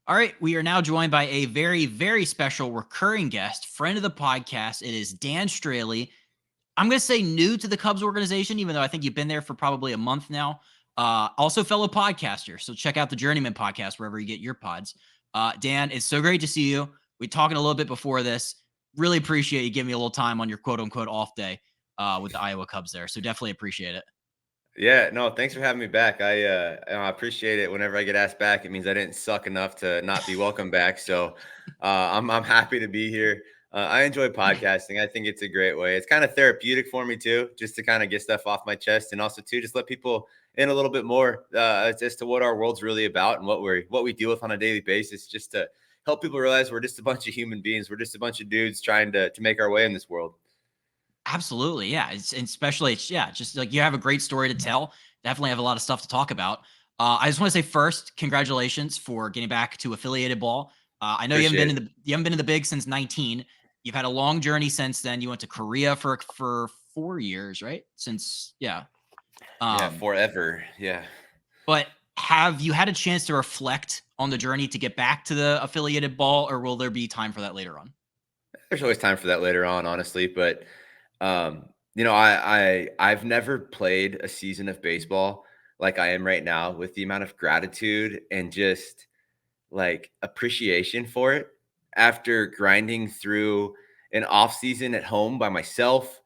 All right, we are now joined by a very, very special recurring guest, friend of the podcast. It is Dan Straily. I'm going to say new to the Cubs organization, even though I think you've been there for probably a month now. Also, fellow podcaster. So check out the Journeyman podcast wherever you get your pods. Dan, it's so great to see you. We talking a little bit before this. Really appreciate you giving me a little time on your quote unquote off day with the Iowa Cubs there. So definitely appreciate it. Yeah, no, thanks for having me back. I appreciate it. Whenever I get asked back, it means I didn't suck enough to not be welcome back. So I'm happy to be here. I enjoy podcasting. I think it's a great way. It's kind of therapeutic for me too, just to kind of get stuff off my chest, and also too just let people in a little bit more as to what our world's really about and what we deal with on a daily basis, just to help people realize we're just a bunch of human beings. We're just a bunch of dudes trying to make our way in this world. Absolutely. Yeah. It's just like you have a great story to tell. Definitely have a lot of stuff to talk about. I just want to say first, congratulations for getting back to affiliated ball. I know Appreciate it. you haven't been in the big since 19. You've had a long journey since then. You went to Korea for 4 years, right? Since yeah. Yeah, Um, forever. Yeah. but have you had a chance to reflect on the journey to get back to the affiliated ball, or will there be time for that later on? There's always time for that later on, honestly. But I've never played a season of baseball like I am right now, with the amount of gratitude and just like appreciation for it after grinding through an off season at home by myself,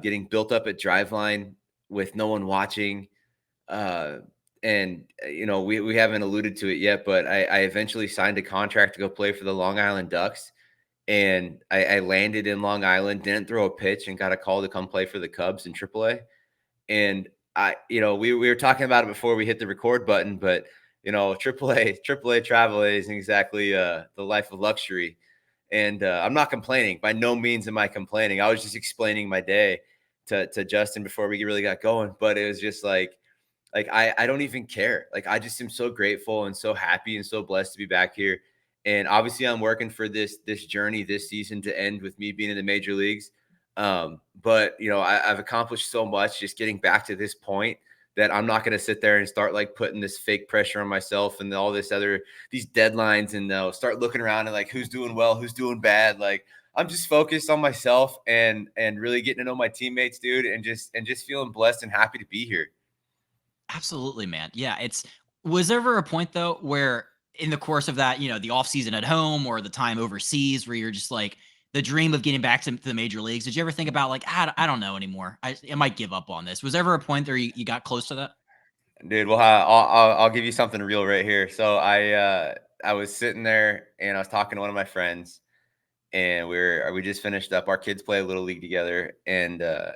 getting built up at Driveline with no one watching. Uh, we haven't alluded to it yet, but I eventually signed a contract to go play for the Long Island Ducks, and I landed in Long Island, didn't throw a pitch, and got a call to come play for the Cubs in AAA. And we were talking about it before we hit the record button, but AAA travel isn't exactly the life of luxury. And I'm not complaining. By no means am I complaining. I was just explaining my day to Justin before we really got going. But it was just like I don't even care. Like I just am so grateful and so happy and so blessed to be back here. And obviously I'm working for this journey this season to end with me being in the major leagues. But I've accomplished so much just getting back to this point, that I'm not going to sit there and start like putting this fake pressure on myself and all these deadlines, and start looking around and like who's doing well, who's doing bad. Like I'm just focused on myself and really getting to know my teammates, dude, and just feeling blessed and happy to be here. Absolutely, man. Yeah, was there ever a point though where in the course of that, the off season at home or the time overseas where you're just like the dream of getting back to the major leagues, did you ever think about like, I don't know anymore. I might give up on this. Was there ever a point where you got close to that? Dude, well, I'll give you something real right here. So I was sitting there and I was talking to one of my friends, and we just finished up. Our kids play a little league together, and I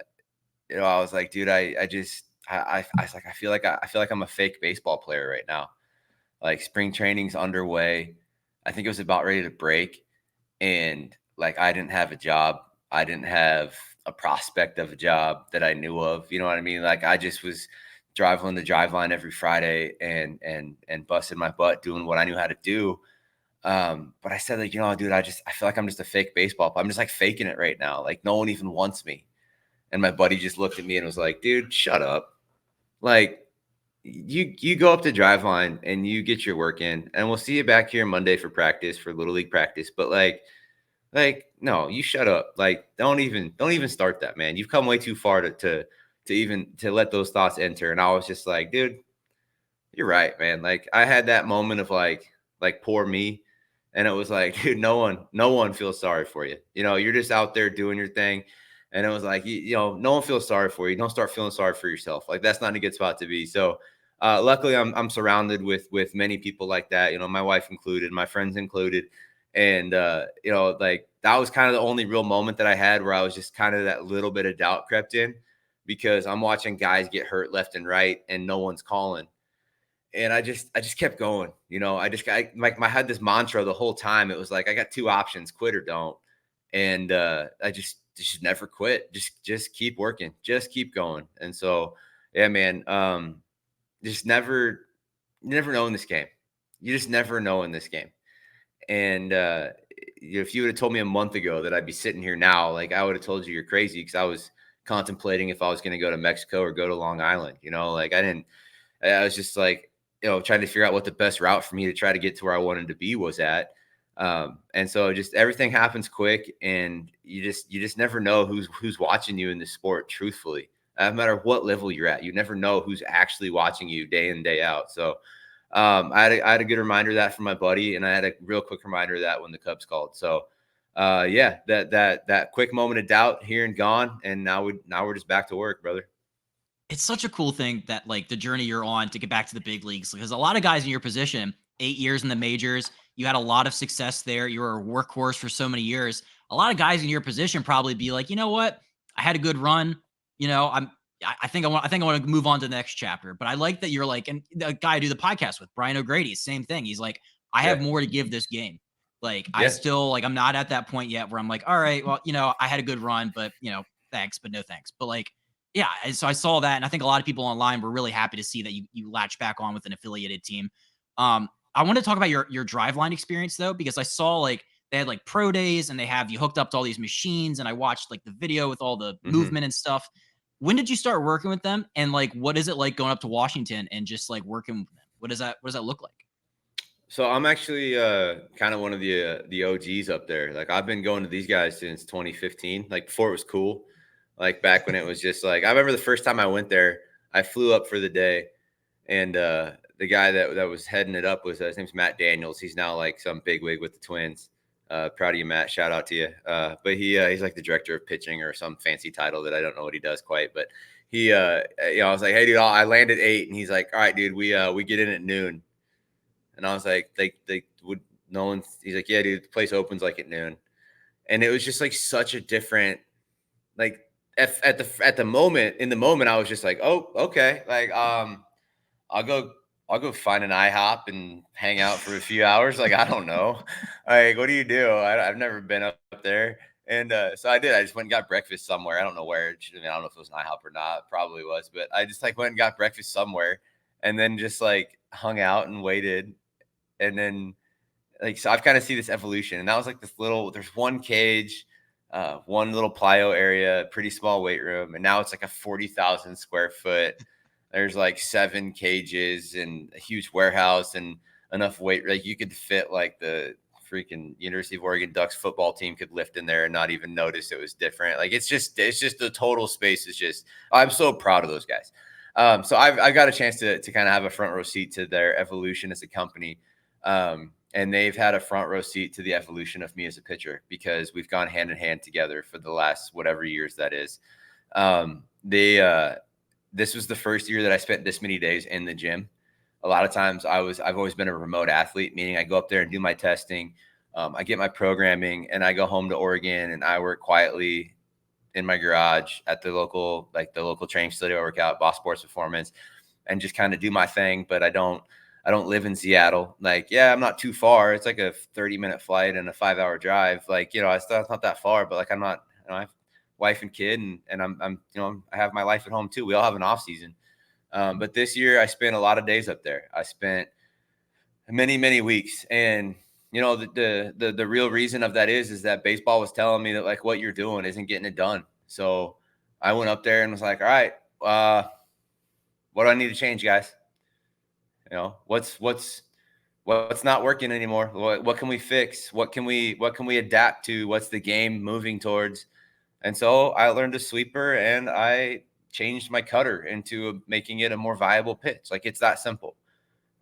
was like, dude, I was like, I feel like I'm a fake baseball player right now. Like spring training's underway. I think it was about ready to break, and like I didn't have a job. I didn't have a prospect of a job that I knew of. You know what I mean? Like I just was driving the drive line every Friday and busting my butt doing what I knew how to do. But I said, like, dude, I feel like I'm just a fake baseball player. I'm just like faking it right now. Like no one even wants me. And my buddy just looked at me and was like, dude, shut up. Like you go up to Driveline and you get your work in, and we'll see you back here Monday for practice, for little league practice. But like no, you shut up. Like don't even start that, man. You've come way too far to even to let those thoughts enter. And I was just like, dude, you're right, man. Like I had that moment of like poor me. And it was like, dude, no one feels sorry for you. You're just out there doing your thing. And it was like, no one feels sorry for you. Don't start feeling sorry for yourself. Like that's not a good spot to be. So luckily I'm surrounded with many people like that, my wife included, my friends included. And like that was kind of the only real moment that I had where I was just kind of that little bit of doubt crept in, because I'm watching guys get hurt left and right and no one's calling. And I just kept going. I had this mantra the whole time. It was like, I got two options: quit or don't. And I just never quit. Just keep working, just keep going. And so, yeah, man, just never know in this game. You just never know in this game. And if you would have told me a month ago that I'd be sitting here now, like I would have told you you're crazy, because I was contemplating if I was going to go to Mexico or go to Long Island. Like I was just like, trying to figure out what the best route for me to try to get to where I wanted to be was at. And so just everything happens quick, and you just never know who's watching you in the sport, truthfully. No matter what level you're at, you never know who's actually watching you day in, day out. So I had a good reminder of that from my buddy, and I had a real quick reminder of that when the Cubs called. So yeah, that quick moment of doubt here and gone, and now we're just back to work, brother. It's such a cool thing that like the journey you're on to get back to the big leagues, because a lot of guys in your position, 8 years in the majors, you had a lot of success there. You were a workhorse for so many years. A lot of guys in your position probably be like, you know what, I had a good run. You know, I think I want to move on to the next chapter. But I like that you're like, and the guy I do the podcast with, Brian O'Grady, same thing. He's like, I have Yeah, more to give this game. Like I yeah, still like I'm not at that point yet where I'm like, all right, well, I had a good run, but thanks, but no thanks. But like, yeah, and so I saw that, and I think a lot of people online were really happy to see that you latch back on with an affiliated team. I want to talk about your Driveline experience though, because I saw like they had like pro days and they have you hooked up to all these machines, and I watched like the video with all the hmm. movement and stuff. When did you start working with them, and like what is it like going up to Washington and just like working with them? What does that look like? So I'm actually kind of one of the OGs up there. Like I've been going to these guys since 2015, like before it was cool. Like back when it was just like I remember the first time I went there, I flew up for the day, and the guy that was heading it up was his name's Matt Daniels. He's now like some bigwig with the Twins. Proud of you, Matt. Shout out to you. But he's like the director of pitching or some fancy title that I don't know what he does quite. But I was like, hey, dude, I landed 8, and he's like, all right, dude, we get in at noon. And I was like, they would no one. He's like, yeah, dude, the place opens like at noon, and it was just like such a different, like at the moment in the moment I was just like, oh, okay, like I'll go I'll go find an IHOP and hang out for a few hours. Like I don't know, like what do you do? I've never been up there, and so I did. I just went and got breakfast somewhere. I don't know where. I mean, I don't know if it was an IHOP or not. Probably was, but I just like went and got breakfast somewhere, and then just like hung out and waited, and then like so I've kind of see this evolution, and that was like this little. There's one cage, one little plyo area, pretty small weight room, and now it's like a 40,000 square foot. There's like 7 cages and a huge warehouse and enough weight. Like you could fit like the freaking University of Oregon Ducks football team could lift in there and not even notice it was different. Like it's just the total space is just. I'm so proud of those guys. So I've got a chance to kind of have a front row seat to their evolution as a company. And they've had a front row seat to the evolution of me as a pitcher because we've gone hand in hand together for the last whatever years that is. This was the first year that I spent this many days in the gym. A lot of times I've always been a remote athlete, meaning I go up there and do my testing. I get my programming and I go home to Oregon and I work quietly in my garage at the local training facility I work out, Boss Sports Performance, and just kind of do my thing. But I don't live in Seattle. Like, yeah, I'm not too far. It's like a 30-minute flight and a 5-hour drive. Like, it's not that far, but like I'm not, I have wife and kid and I'm I have my life at home too. We all have an off season. But this year I spent a lot of days up there. I spent many, many weeks. And the real reason of that is that baseball was telling me that like what you're doing isn't getting it done. So I went up there and was like, all right, what do I need to change, guys? What's not working anymore? What can we fix? What can we adapt to? What's the game moving towards? And so I learned a sweeper and I changed my cutter into making it a more viable pitch. Like it's that simple.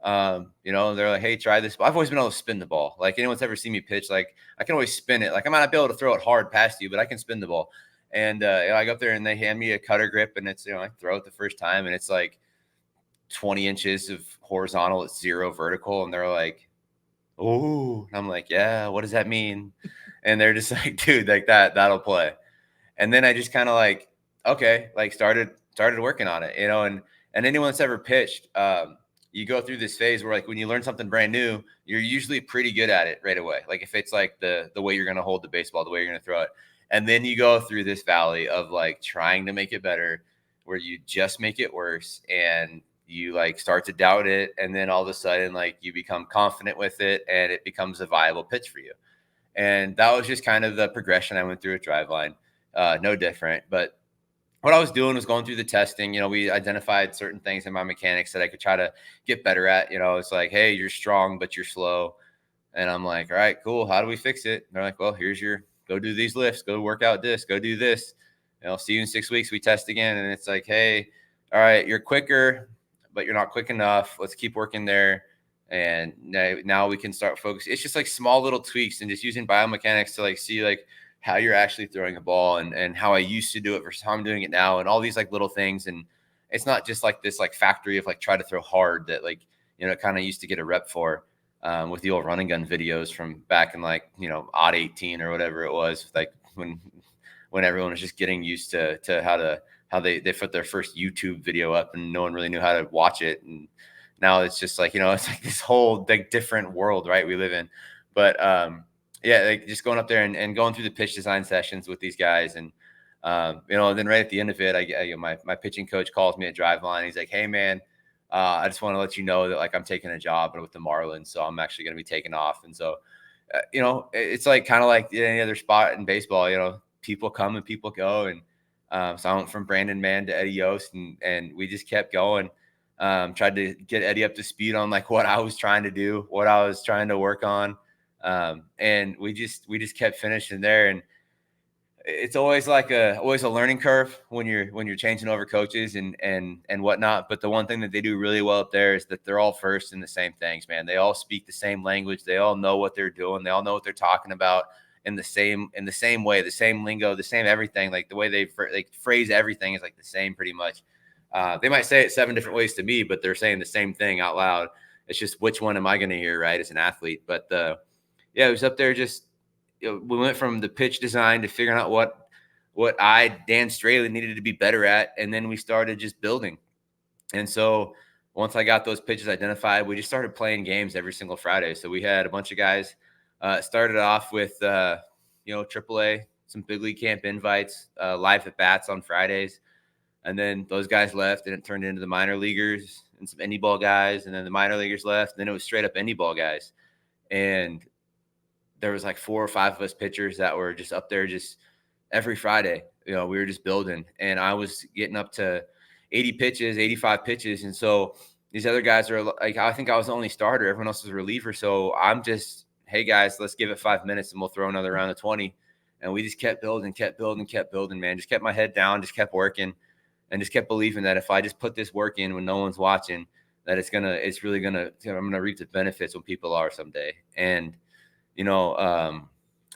They're like, hey, try this. I've always been able to spin the ball. Like anyone's ever seen me pitch, like I can always spin it. Like I might not be able to throw it hard past you, but I can spin the ball. And I go up there and they hand me a cutter grip and it's, I throw it the first time and it's like 20 inches of horizontal, it's 0 vertical. And they're like, oh, and I'm like, yeah, what does that mean? And they're just like, dude, like that'll play. And then I just kind of like, okay, like started working on it, and anyone that's ever pitched, you go through this phase where like when you learn something brand new, you're usually pretty good at it right away. Like if it's like the way you're going to hold the baseball, the way you're going to throw it. And then you go through this valley of like trying to make it better where you just make it worse and you like start to doubt it. And then all of a sudden, like you become confident with it and it becomes a viable pitch for you. And that was just kind of the progression I went through at Driveline. No different, but what I was doing was going through the testing. We identified certain things in my mechanics that I could try to get better at. It's like, hey, you're strong, but you're slow. And I'm like, all right, cool. How do we fix it? And they're like, well, here's your, go do these lifts, go work out this, go do this. See you in 6 weeks. We test again. And it's like, hey, all right, you're quicker, but you're not quick enough. Let's keep working there. And now we can start focusing. It's just like small little tweaks and just using biomechanics to like see like how you're actually throwing a ball and how I used to do it versus how I'm doing it now and all these like little things. And it's not just like this like factory of like try to throw hard that like, kind of used to get a rep for with the old run and gun videos from back in like, odd 18 or whatever it was, like when everyone was just getting used to how they put their first YouTube video up and no one really knew how to watch it. And now it's just like, it's like this whole like different world, right, we live in. But yeah, like just going up there and going through the pitch design sessions with these guys. And, then right at the end of it, my pitching coach calls me at Driveline. He's like, hey, man, I just want to let you know that like I'm taking a job with the Marlins. So I'm actually going to be taking off. And so, it's like kind of like any other spot in baseball, people come and people go. And so I went from Brandon Mann to Eddie Yost and we just kept going. Tried to get Eddie up to speed on like what I was trying to do, what I was trying to work on. And we just kept finishing there. And it's always like always a learning curve when you're changing over coaches and whatnot. But the one thing that they do really well up there is that they're all first in the same things, man. They all speak the same language. They all know what they're doing. They all know what they're talking about in the same way, the same lingo, the same everything. Like the way they phrase everything is like the same pretty much. They might say it 7 different ways to me, but they're saying the same thing out loud. It's just which one am I going to hear, right, as an athlete? But yeah, it was up there just we went from the pitch design to figuring out what Dan Straily needed to be better at. And then we started just building. And so once I got those pitches identified, we just started playing games every single Friday. So we had a bunch of guys started off with, AAA, some big league camp invites, live at bats on Fridays. And then those guys left and it turned into the minor leaguers and some indie ball guys. And then the minor leaguers left. And then it was straight up indie ball guys. And there was like 4 or 5 of us pitchers that were just up there just every Friday. We were just building. And I was getting up to 80 pitches, 85 pitches. And so these other guys are like, I think I was the only starter. Everyone else was a reliever. So I'm just, hey, guys, let's give it 5 minutes and we'll throw another round of 20. And we just kept building, man. Just kept my head down, just kept working. And just kept believing that if I just put this work in when no one's watching, that I'm going to reap the benefits when people are someday. And,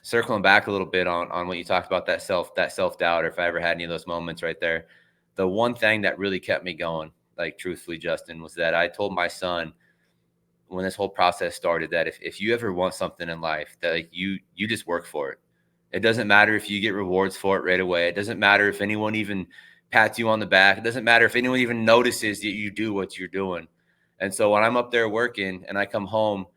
circling back a little bit on what you talked about, that self-doubt, or if I ever had any of those moments right there, the one thing that really kept me going, like truthfully, Justin, was that I told my son when this whole process started that if you ever want something in life, that like you just work for it. It doesn't matter if you get rewards for it right away. It doesn't matter if anyone even pats you on the back. It doesn't matter if anyone even notices that you do what you're doing. And so when I'm up there working and I come home,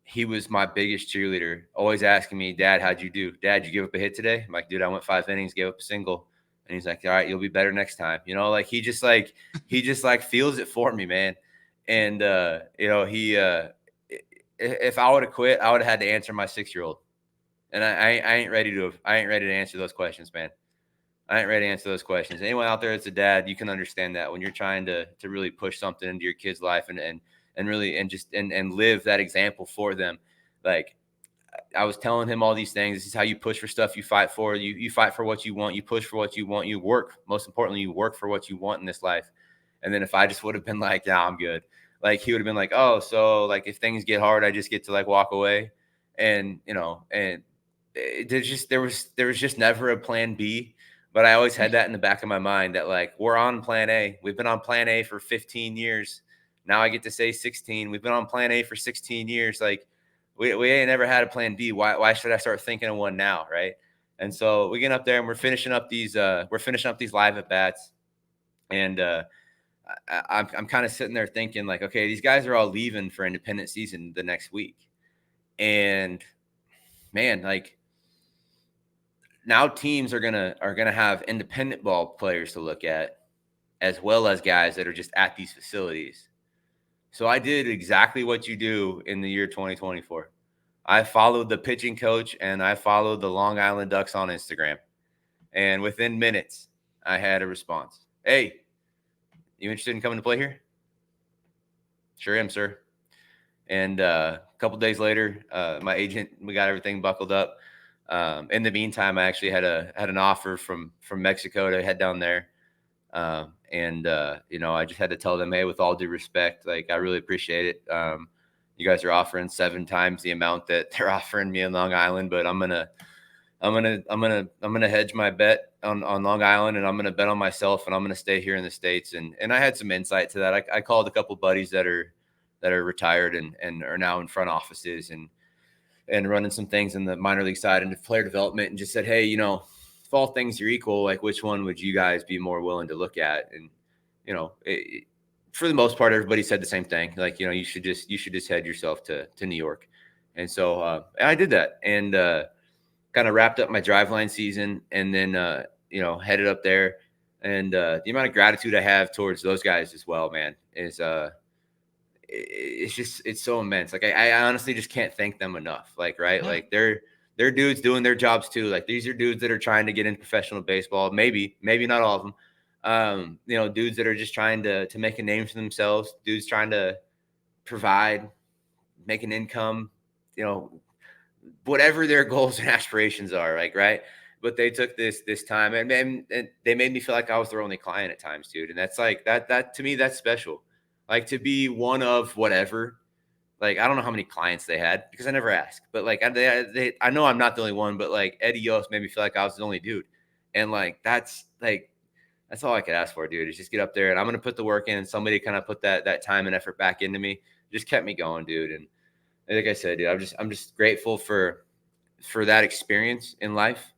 he was my biggest cheerleader, always asking me, Dad, how'd you do? Dad, you give up a hit today? I'm like, dude, I went 5 innings, gave up a single. And he's like, all right, you'll be better next time. Like he just feels it for me, man. And, he, if I would have quit, I would have had to answer my 6-year-old. And I ain't ready to answer those questions, man. I ain't ready to answer those questions. Anyone out there that's a dad, you can understand that when you're trying to really push something into your kid's life and really live that example for them. Like I was telling him all these things. This is how you push for stuff you fight for. You fight for what you want. You push for what you want. You work. Most importantly, you work for what you want in this life. And then if I just would have been like, yeah, I'm good. Like he would have been like, oh, so like if things get hard, I just get to like walk away. And, and there was just never a plan B. But I always had that in the back of my mind that like, we're on plan A. We've been on plan A for 15 years. Now I get to say 16. We've been on plan A for 16 years. Like we ain't never had a plan B. Why should I start thinking of one now? Right. And so we get up there and we're finishing up these live at bats. And I'm kind of sitting there thinking like, okay, these guys are all leaving for independent season the next week. And man, like now teams are gonna have independent ball players to look at, as well as guys that are just at these facilities. So I did exactly what you do in the year 2024. I followed the pitching coach and I followed the Long Island Ducks on Instagram. And within minutes, I had a response. Hey, you interested in coming to play here? Sure am, sir. And a couple days later, my agent, we got everything buckled up. In the meantime, I actually had an offer from Mexico to head down there. I just had to tell them, hey, with all due respect, like I really appreciate it. You guys are offering 7 times the amount that they're offering me in Long Island, but I'm gonna hedge my bet on Long Island, and I'm gonna bet on myself, and I'm gonna stay here in the States. And I had some insight to that. I called a couple buddies that are retired and are now in front offices and running some things in the minor league side and player development, and just said, hey, if all things are equal, like which one would you guys be more willing to look at? And for the most part, everybody said the same thing. Like, you should just head yourself to New York. And so I did that, and kind of wrapped up my Driveline season, and then headed up there. And the amount of gratitude I have towards those guys as well, man, is it's so immense. Like I honestly just can't thank them enough. Like, right. Yeah. Like they're dudes doing their jobs too. Like these are dudes that are trying to get into professional baseball. Maybe not all of them. Dudes that are just trying to make a name for themselves, dudes trying to provide, make an income, whatever their goals and aspirations are, like, right. But they took this time and they made me feel like I was their only client at times, dude. And that's like, that to me, that's special. Like to be one of whatever, like, I don't know how many clients they had because I never asked, but like, I know I'm not the only one, but like Eddie Yost made me feel like I was the only dude. And like, that's all I could ask for, dude, is just get up there and I'm going to put the work in, and somebody kind of put that time and effort back into me. Just kept me going, dude. And like I said, dude, I'm just grateful for that experience in life.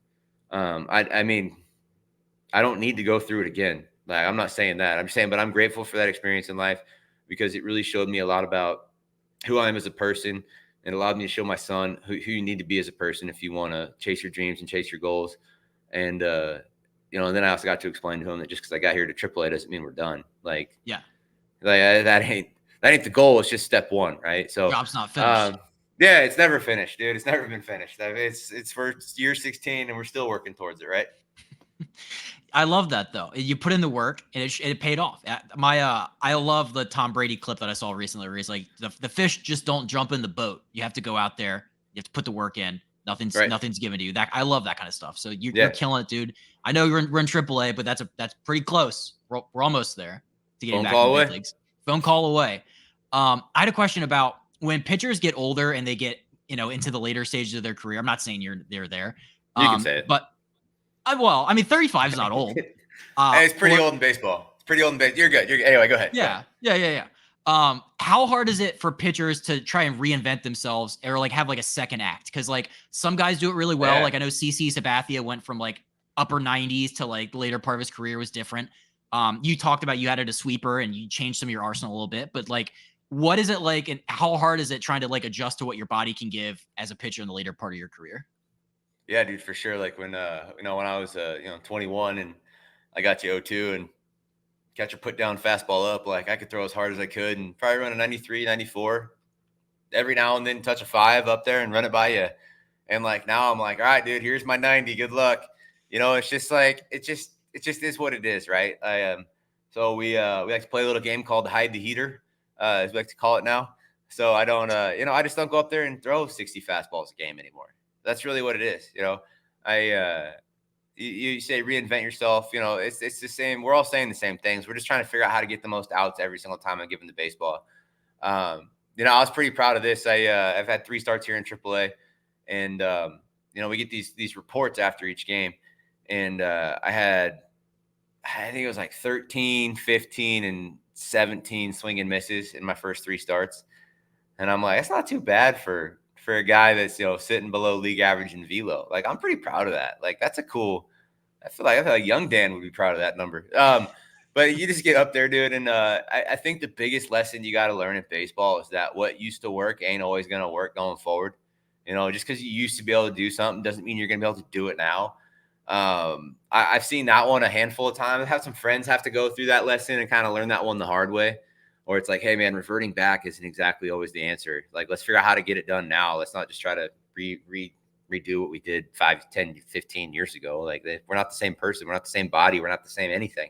I mean, I don't need to go through it again. Like, I'm not saying that. I'm saying, but I'm grateful for that experience in life because it really showed me a lot about who I am as a person, and allowed me to show my son who you need to be as a person if you want to chase your dreams and chase your goals. And, and then I also got to explain to him that just because I got here to AAA doesn't mean we're done. Like, yeah, like that ain't the goal. It's just step one. Right. So job's not finished. Yeah, it's never finished, dude. It's never been finished. It's for year 16 and we're still working towards it. Right. I love that though. You put in the work and it paid off. I love the Tom Brady clip that I saw recently where he's like, the fish just don't jump in the boat. You have to go out there. You have to put the work in. Nothing's given to you. I love that kind of stuff. So you're killing it, dude. I know we're in AAA, but that's pretty close. We're almost there to getting back in the big leagues. Phone call away. I had a question about when pitchers get older and they get, into the later stages of their career. I'm not saying they're there. You can say it. But 35 is not old. It's pretty old in baseball. It's pretty old in baseball. You're good. Anyway, go ahead. Yeah. How hard is it for pitchers to try and reinvent themselves or like have like a second act? Because like some guys do it really well. Yeah. Like I know CC Sabathia went from like upper 90s to like the later part of his career was different. You talked about you added a sweeper and you changed some of your arsenal a little bit, but like, what is it like and how hard is it trying to like adjust to what your body can give as a pitcher in the later part of your career? Yeah, dude, for sure. Like when I was 21 and I got you 0-2 and catcher put down fastball up, like I could throw as hard as I could and probably run a 93, 94. Every now and then touch a 5 up there and run it by you. And like now I'm like, all right, dude, here's my 90. Good luck. It's just like it just is what it is, right? So we like to play a little game called Hide the Heater, as we like to call it now. So I don't I just don't go up there and throw 60 fastballs a game anymore. That's really what it is. You say reinvent yourself. It's the same. We're all saying the same things. We're just trying to figure out how to get the most outs every single time I'm giving the baseball. I was pretty proud of this. I've had 3 starts here in AAA, and we get these reports after each game, and I think it was like 13, 15, and 17 swing and misses in my first 3 starts, and I'm like, that's not too bad for a guy that's sitting below league average in velo. Like I'm pretty proud of that. Like that's a cool. I feel like young Dan would be proud of that number. But you just get up there, dude. And I think the biggest lesson you got to learn in baseball is that what used to work ain't always going to work going forward. Just because you used to be able to do something doesn't mean you're going to be able to do it now. I've seen that one a handful of times. I've had some friends have to go through that lesson and kind of learn that one the hard way. Or it's like, hey, man, reverting back isn't exactly always the answer. Like, let's figure out how to get it done now. Let's not just try to redo what we did 5, 10, 15 years ago. Like we're not the same person. We're not the same body. We're not the same anything.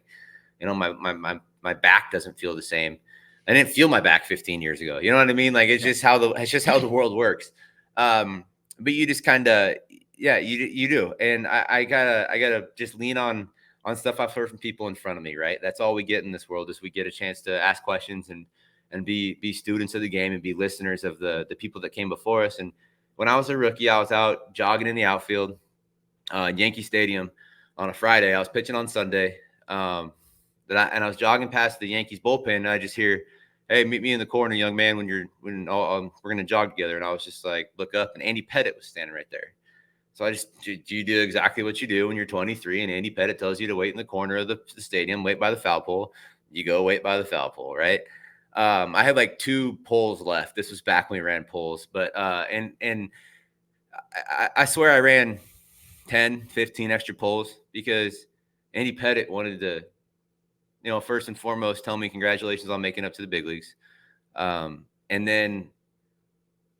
You know, my back doesn't feel the same. I didn't feel my back 15 years ago. You know what I mean? Like it's just how the world works. But you just kind of, yeah, you do. And I gotta just lean on stuff I've heard from people in front of me, right? That's all we get in this world is we get a chance to ask questions and be students of the game and be listeners of the people that came before us. And when I was a rookie, I was out jogging in the outfield, Yankee Stadium on a Friday. I was pitching on Sunday. And I was jogging past the Yankees bullpen, and I just hear, "Hey, meet me in the corner, young man, when we're gonna jog together." And I was just like, look up, and Andy Pettitte was standing right there. So you do exactly what you do when you're 23, and Andy Pettitte tells you to wait in the corner of the stadium, wait by the foul pole. You go wait by the foul pole, right? I had like 2 poles left. This was back when we ran poles, but and I swear I ran 10, 15 extra poles because Andy Pettitte wanted to, first and foremost, tell me congratulations on making up to the big leagues. And then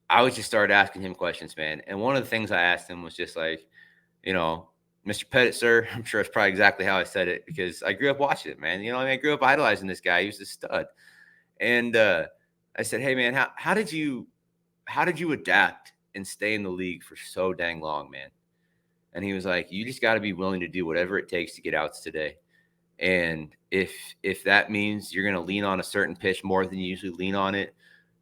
I would just start asking him questions, man. And one of the things I asked him was just like, Mr. Pettitte, sir, I'm sure it's probably exactly how I said it because I grew up watching it, man. I grew up idolizing this guy. He was a stud. And I said, hey, man, how did you adapt and stay in the league for so dang long, man? And he was like, you just got to be willing to do whatever it takes to get outs today. And if that means you're going to lean on a certain pitch more than you usually lean on it,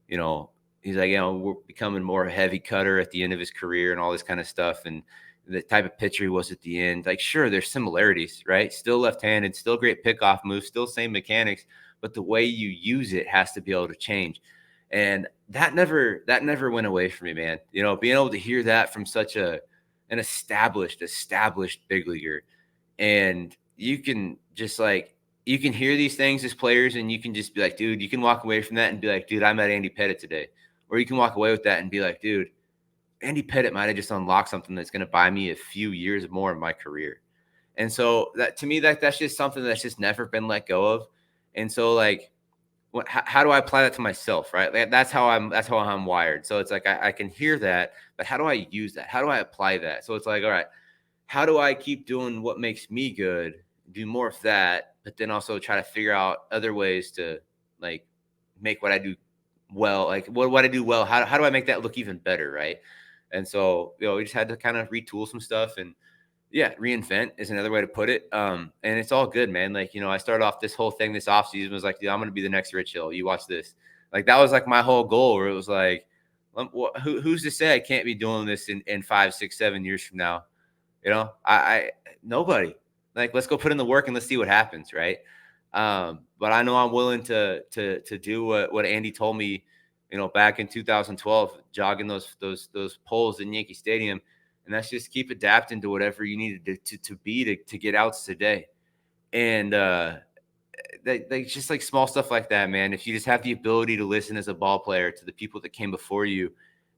he's like, we're becoming more heavy cutter at the end of his career and all this kind of stuff. And the type of pitcher he was at the end, like, sure, there's similarities, right? Still left-handed, still great pickoff moves, still same mechanics, but the way you use it has to be able to change. And that never went away from me, man. Being able to hear that from such an established big leaguer, and you can just you can hear these things as players and you can just be like, dude, you can walk away from that and be like, dude, I met Andy Pettitte today. Or you can walk away with that and be like, dude, Andy Pettitte might have just unlocked something that's going to buy me a few years more in my career. And so that, to me, that's just something that's just never been let go of. And so how do I apply that to myself? Right. That's how I'm wired. So it's like, I can hear that, but how do I use that? How do I apply that? So it's like, all right, how do I keep doing what makes me good, do more of that, but then also try to figure out other ways to make what I do well, what I do well, how do I make that look even better, right? And so, we just had to kind of retool some stuff and, yeah, reinvent is another way to put it. And it's all good, man. I started off this whole thing this offseason was like, dude, I'm going to be the next Rich Hill. You watch this. That was my whole goal where it was like, who's to say I can't be doing this in 5, 6, 7 years from now? I nobody. Let's go put in the work and let's see what happens, right? But I know I'm willing to do what Andy told me, back in 2012, jogging those poles in Yankee Stadium, and that's just keep adapting to whatever you needed to be to get outs today. And just small stuff like that, man. If you just have the ability to listen as a ball player to the people that came before you,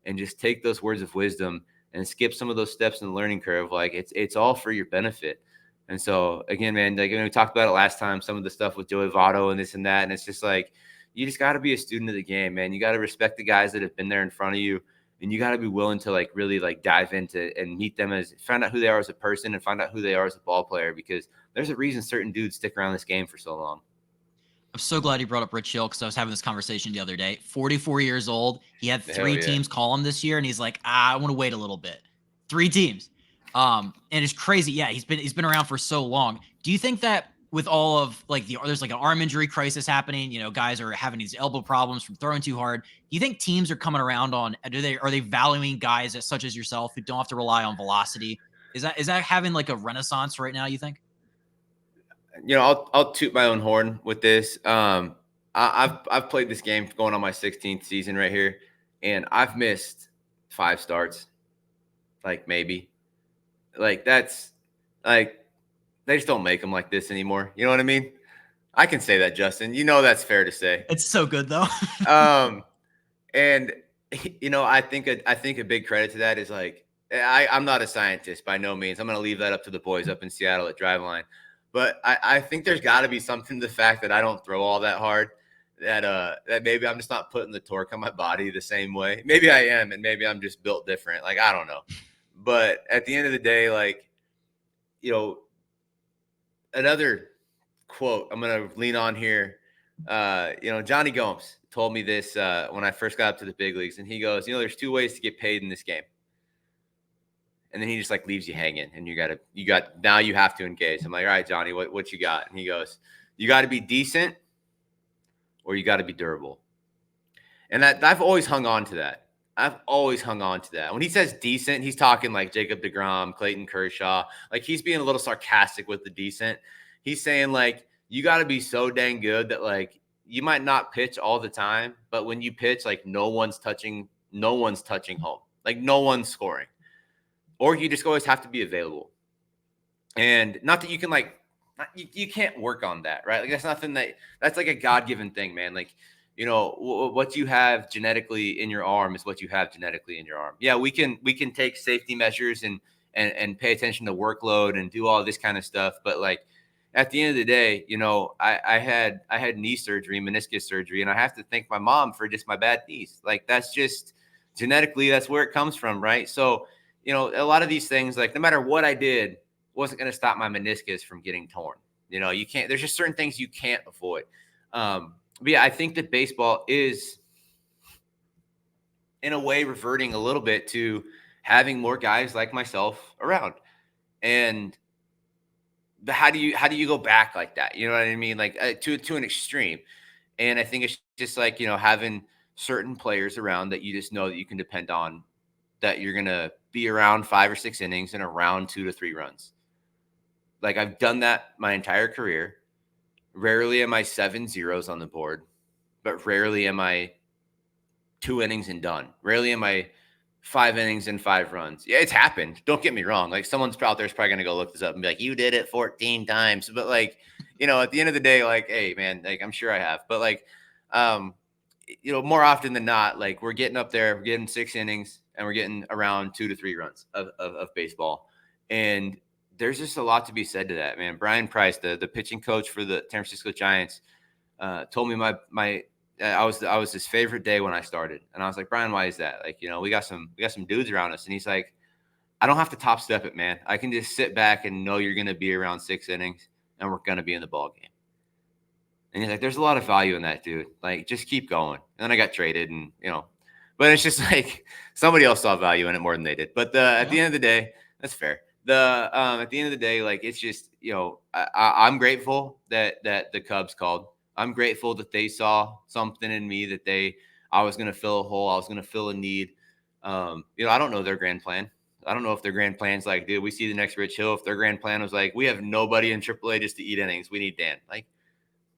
and just take those words of wisdom and skip some of those steps in the learning curve, it's all for your benefit. And so again, man, we talked about it last time, some of the stuff with Joey Votto and this and that. And it's just you just got to be a student of the game, man. You got to respect the guys that have been there in front of you. And you got to be willing to really dive into and meet them find out who they are as a person and find out who they are as a ball player, because there's a reason certain dudes stick around this game for so long. I'm so glad you brought up Rich Hill because I was having this conversation the other day. 44 years old. He had 3 teams call him this year, and he's like, I want to wait a little bit. 3 teams. And it's crazy. Yeah, he's been around for so long. Do you think that with all of there's an arm injury crisis happening, guys are having these elbow problems from throwing too hard. Do you think teams are coming around on, are they valuing guys such as yourself who don't have to rely on velocity? Is that having a renaissance right now, you think? I'll toot my own horn with this. I've played this game going on my 16th season right here, and I've missed 5 starts, maybe. That's they just don't make them like this anymore. You know what I mean? I can say that, Justin. That's fair to say. It's so good though. And I think a big credit to that is I'm not a scientist by no means. I'm going to leave that up to the boys up in Seattle at Driveline. But I think there's got to be something to the fact that I don't throw all that hard, that maybe I'm just not putting the torque on my body the same way. Maybe I am, and maybe I'm just built different. I don't know. But at the end of the day, like, you know, another quote I'm going to lean on here. Johnny Gomes told me this when I first got up to the big leagues, and he goes, there's two ways to get paid in this game. And then he just like leaves you hanging, and now you have to engage. I'm like, all right, Johnny, what you got? And he goes, you got to be decent, or you got to be durable. And that I've always hung on to that. When he says decent, he's talking like Jacob deGrom, Clayton Kershaw. Like, he's being a little sarcastic with the decent. He's saying like, you got to be so dang good that like you might not pitch all the time, but when you pitch, like no one's touching home, like no one's scoring, or you just always have to be available. And not that you can you can't work on that, right? Like, that's nothing that's like a God-given thing, man. Like, what you have genetically in your arm is what you have genetically in your arm. Yeah, we can take safety measures and pay attention to workload and do all this kind of stuff. But like, at the end of the day, I had knee surgery, meniscus surgery, and I have to thank my mom for just my bad knees. Like, that's just genetically, that's where it comes from, right? So, a lot of these things, like, no matter what I did, wasn't going to stop my meniscus from getting torn. You can't, there's just certain things you can't avoid. But yeah, I think that baseball is, in a way, reverting a little bit to having more guys like myself around. And how do you go back like that? You know what I mean? Like, to an extreme. And I think it's just like, having certain players around that you just know that you can depend on, that you're going to be around 5 or 6 innings and around 2 to 3 runs. Like, I've done that my entire career. Rarely am I 7 zeros on the board, but rarely am I 2 innings and done. Rarely am I 5 innings and 5 runs. Yeah, it's happened. Don't get me wrong. Like, someone's out there is probably going to go look this up and be like, you did it 14 times. But like, at the end of the day, like, hey man, like, I'm sure I have, but like, more often than not, like, we're getting up there, we're getting 6 innings and we're getting around 2 to 3 runs of baseball. And there's just a lot to be said to that, man. Brian Price, the pitching coach for the San Francisco Giants, told me I was his favorite day when I started. And I was like, Brian, why is that? Like, we got some dudes around us. And he's like, I don't have to top step it, man. I can just sit back and know you're going to be around 6 innings and we're going to be in the ball game. And he's like, there's a lot of value in that, dude. Like, just keep going. And then I got traded, and, but it's just like somebody else saw value in it more than they did. But at the end of the day, that's fair. At the end of the day, like, it's just, I'm grateful that the Cubs called. I'm grateful that they saw something in me that I was going to fill a hole. I was going to fill a need. I don't know their grand plan. I don't know if their grand plan's like, dude, we see the next Rich Hill. If their grand plan was like, we have nobody in AAA just to eat innings, we need Dan. Like,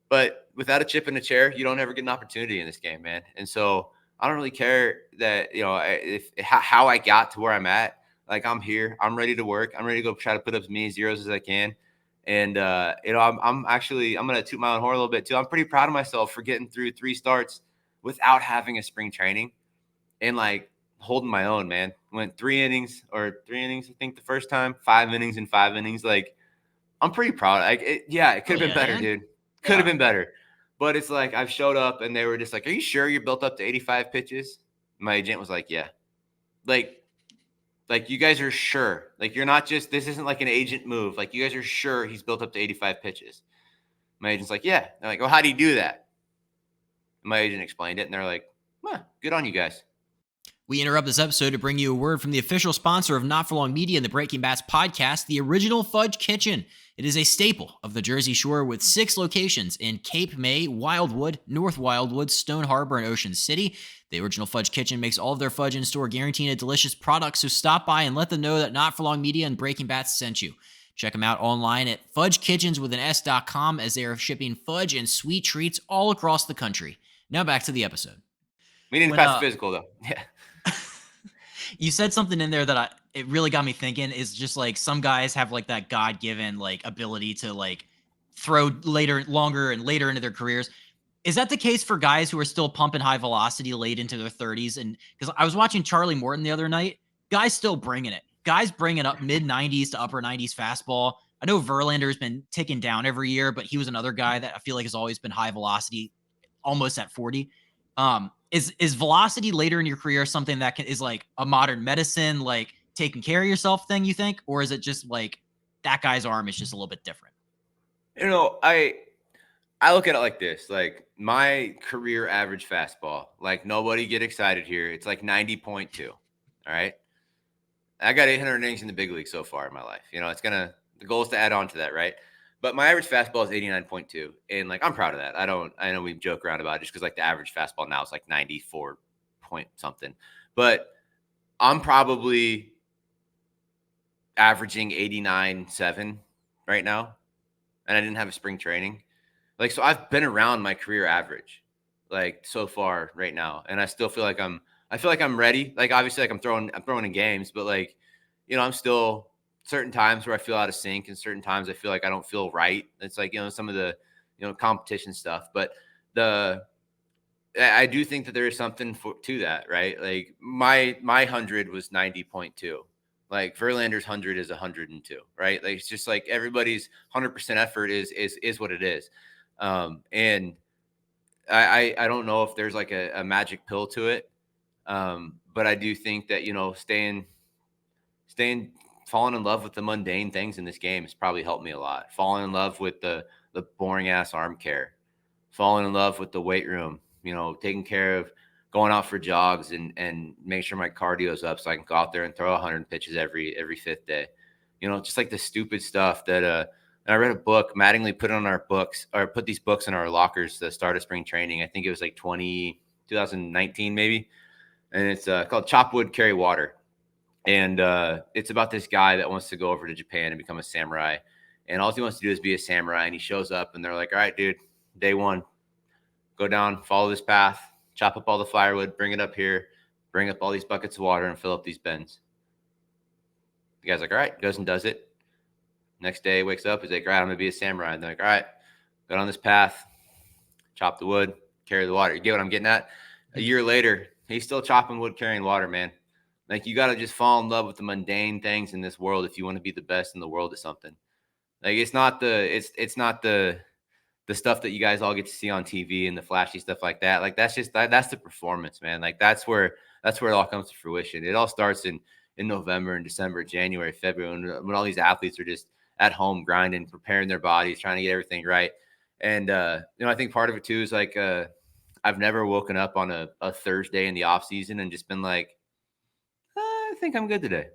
but without a chip in the chair, you don't ever get an opportunity in this game, man. And so I don't really care that, how I got to where I'm at. Like, I'm here. I'm ready to work. I'm ready to go try to put up as many zeros as I can. And, I'm going to toot my own horn a little bit too. I'm pretty proud of myself for getting through 3 starts without having a spring training and like holding my own, man. Went 3 innings, I think the first time, 5 innings and 5 innings. Like, I'm pretty proud. Like, it could have been better, man. Dude. Could have been better. But it's like, I've showed up and they were just like, are you sure you're built up to 85 pitches? My agent was like, yeah. Like, you guys are sure. Like, you're not just, this isn't like an agent move. Like, you guys are sure he's built up to 85 pitches. My agent's like, yeah. They're like, well, how do you do that? And my agent explained it, and they're like, good on you guys. We interrupt this episode to bring you a word from the official sponsor of Not For Long Media and the Breaking Bats podcast, the original Fudge Kitchen. It is a staple of the Jersey Shore with 6 locations in Cape May, Wildwood, North Wildwood, Stone Harbor, and Ocean City. The original Fudge Kitchen makes all of their fudge in store, guaranteeing a delicious product, so stop by and let them know that Not For Long Media and Breaking Bats sent you. Check them out online at fudgekitchens.com as they are shipping fudge and sweet treats all across the country. Now back to the episode. We didn't pass physical, though. Yeah. You said something in there that it really got me thinking, is just like some guys have like that God-given like ability to like throw longer and later into their careers. Is that the case for guys who are still pumping high velocity late into their 30s? And because I was watching Charlie Morton the other night, guys still bringing it. Guys bringing up mid 90s to upper 90s fastball. I know Verlander's been ticking down every year, but he was another guy that I feel like has always been high velocity, almost at 40. Is velocity later in your career something that is like a modern medicine? Like, taking care of yourself thing, you think? Or is it just like that guy's arm is just a little bit different? I look at it like this, like my career average fastball, like nobody get excited here. It's like 90.2. All right. I got 800 innings in the big league so far in my life. The goal is to add on to that, right? But my average fastball is 89.2. And like, I'm proud of that. I know we joke around about it just because like the average fastball now is like 94 point something. But I'm probably averaging 89.7 right now. And I didn't have a spring training. Like, so I've been around my career average, like so far right now. And I still feel like I'm ready. Like, obviously, like I'm throwing in games, but like, I'm still certain times where I feel out of sync and certain times I feel like I don't feel right. It's like, some of the, competition stuff, but I do think that there is something to that, right? Like my 100 was 90.2. Like Verlander's 100 is 102, right? Like it's just like everybody's 100% effort is what it is. And I don't know if there's like a magic pill to it. But I do think that, staying falling in love with the mundane things in this game has probably helped me a lot. Falling in love with the boring ass arm care, falling in love with the weight room, taking care of going out for jogs and make sure my cardio's up so I can go out there and throw 100 pitches every fifth day. Just like the stupid stuff that I read a book. Mattingly put on our books, or put these books in our lockers to start of spring training. I think it was like 2019 maybe, and it's called Chop Wood, Carry Water. And it's about this guy that wants to go over to Japan and become a samurai. And all he wants to do is be a samurai. And he shows up and they're like, all right, dude, day one, go down, follow this path, chop up all the firewood, bring it up here, bring up all these buckets of water and fill up these bins. The guy's like, all right, goes and does it. Next day, wakes up, he's like, all right, I'm going to be a samurai. And they're like, all right, go down this path, chop the wood, carry the water. You get what I'm getting at? A year later, he's still chopping wood, carrying water, man. Like, you got to just fall in love with the mundane things in this world if you want to be the best in the world at something. Like, it's not the stuff that you guys all get to see on TV and the flashy stuff like that. Like, that's the performance, man. Like, that's where it all comes to fruition. It all starts in November and December, January, February, when all these athletes are just at home grinding, preparing their bodies, trying to get everything right. And I think part of it too is like I've never woken up on a Thursday in the off season and just been like, I think I'm good today.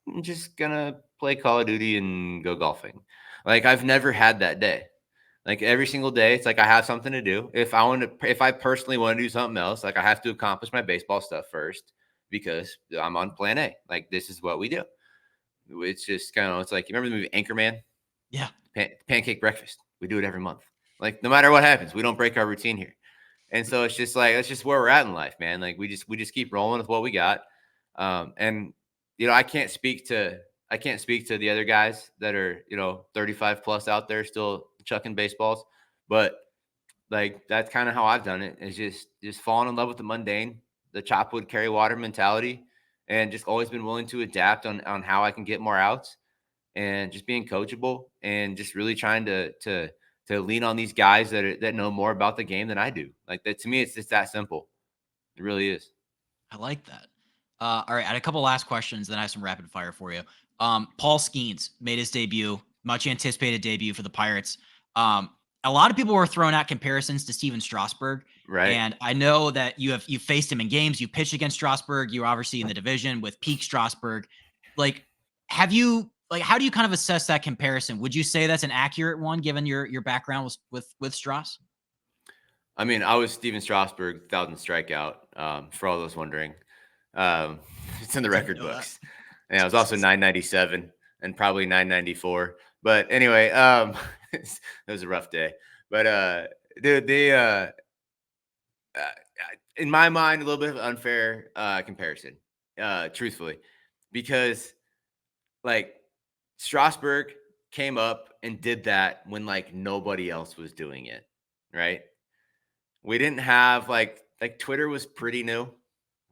I'm just gonna play Call of Duty and go golfing. Like, I've never had that day. Like, every single day, it's like I have something to do. If I personally want to do something else, like I have to accomplish my baseball stuff first because I'm on plan A. Like, this is what we do. It's just kind of, it's like, you remember the movie Anchorman? Yeah. Pancake breakfast. We do it every month. Like, no matter what happens, we don't break our routine here. And so it's just like, that's just where we're at in life, man. Like, we just keep rolling with what we got. And I can't speak to the other guys that are 35 plus out there still chucking baseballs, but like that's kind of how I've done it. Is just falling in love with the mundane, the chop wood, carry water mentality, and just always been willing to adapt on how I can get more outs, and just being coachable and just really trying to lean on these guys that know more about the game than I do. Like, that to me, it's just that simple. It really is. I like that. All right, I had a couple last questions, then I have some rapid fire for you. Paul Skenes made his debut, much anticipated debut for the Pirates. A lot of people were throwing out comparisons to Steven Strasburg, Right. and I know that you faced him in games. You pitched against Strasburg. You're obviously in the division with peak Strasburg. Like, how do you kind of assess that comparison? Would you say that's an accurate one given your background with Strauss? I mean, I was Steven Strasburg, 1,000 strikeout, for all those wondering. Um, it's in the Didn't record know that. books. And I was also 997 and probably 994. But anyway, it was a rough day. But dude, in my mind, a little bit of an unfair comparison, truthfully, because like Strasburg came up and did that when like nobody else was doing it, right? We didn't have like Twitter was pretty new.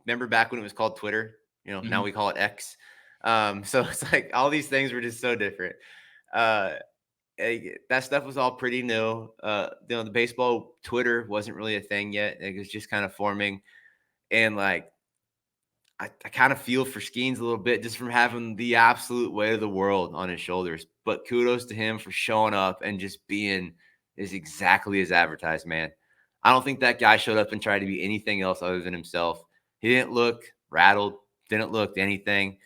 Remember back when it was called Twitter? Now Mhm. we call it X. So it's like all these things were just so different. Uh, that stuff was all pretty new. The baseball Twitter wasn't really a thing yet. It was just kind of forming. And like I kind of feel for Skenes a little bit just from having the absolute weight of the world on his shoulders. But kudos to him for showing up and just being is exactly as advertised, man. I don't think that guy showed up and tried to be anything else other than himself. He didn't look rattled, didn't look anything.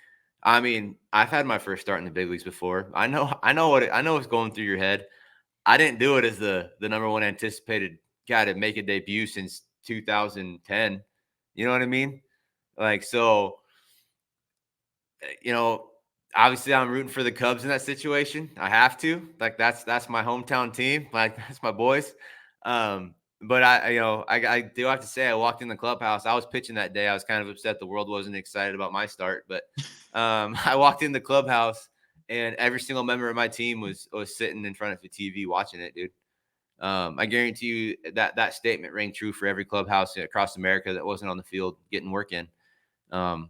I mean, I've had my first start in the big leagues before. I know what's going through your head. I didn't do it as the number one anticipated guy to make a debut since 2010. You know what I mean? Like, so, you know, obviously I'm rooting for the Cubs in that situation. I have to. Like, that's my hometown team. Like, that's my boys. But I do have to say, I walked in the clubhouse. I was pitching that day. I was kind of upset the world wasn't excited about my start, but I walked in the clubhouse and every single member of my team was sitting in front of the TV watching it, dude. I guarantee you that statement rang true for every clubhouse across America that wasn't on the field getting work in.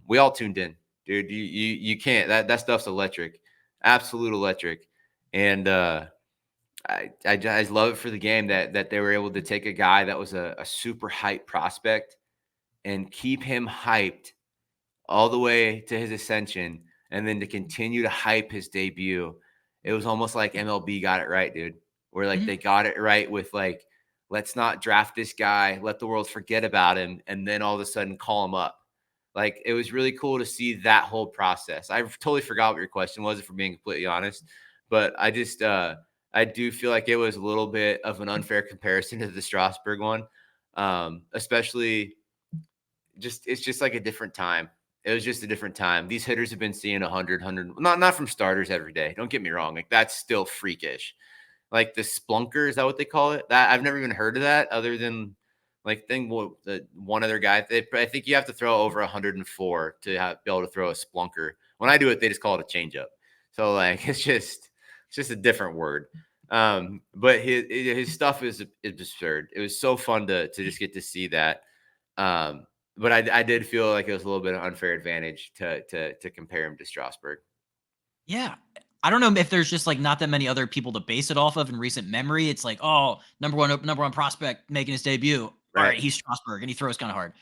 We all tuned in, dude. You can't. That stuff's electric, absolute electric. And I just love it for the game that they were able to take a guy that was a super hype prospect and keep him hyped all the way to his ascension, and then to continue to hype his debut. It was almost like MLB got it right, dude. Where like Mhm. they got it right with like, let's not draft this guy, let the world forget about him, and then all of a sudden call him up. Like, it was really cool to see that whole process. I totally forgot what your question was, if we're being completely honest, but I do feel like it was a little bit of an unfair comparison to the Strasburg one, especially just it's just like a different time. It was just a different time. These hitters have been seeing 100, not from starters every day. Don't get me wrong. Like, that's still freakish. Like the splunker, is that what they call it? That I've never even heard of that other than like the one other guy. I think you have to throw over 104 to be able to throw a splunker. When I do it, they just call it a changeup. So like it's just a different word. But his stuff is absurd. It was so fun to just get to see that. Um, but I did feel like it was a little bit of unfair advantage to compare him to Strasburg. Yeah. I don't know if there's just like not that many other people to base it off of in recent memory. It's like, oh, number one prospect making his debut. All Right. right, he's Strasburg and he throws kind of hard.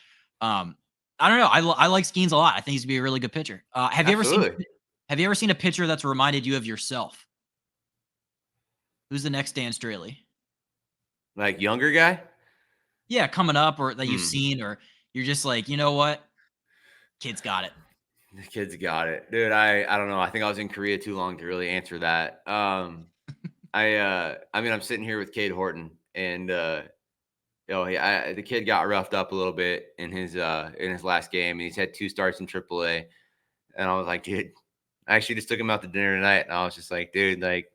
I don't know. I like Skeens a lot. I think he's gonna be a really good pitcher. Absolutely. Have you ever seen a pitcher that's reminded you of yourself? Who's the next Dan Straily? Like younger guy. Yeah, coming up or that you've Hmm. seen, or you're just like, you know what? Kid's got it. The kids got it, dude. I don't know. I think I was in Korea too long to really answer that. I mean, I'm sitting here with Cade Horton, and the kid got roughed up a little bit in his last game, and he's had two starts in AAA. And I was like, dude, I actually just took him out to dinner tonight, and I was just like, dude, like,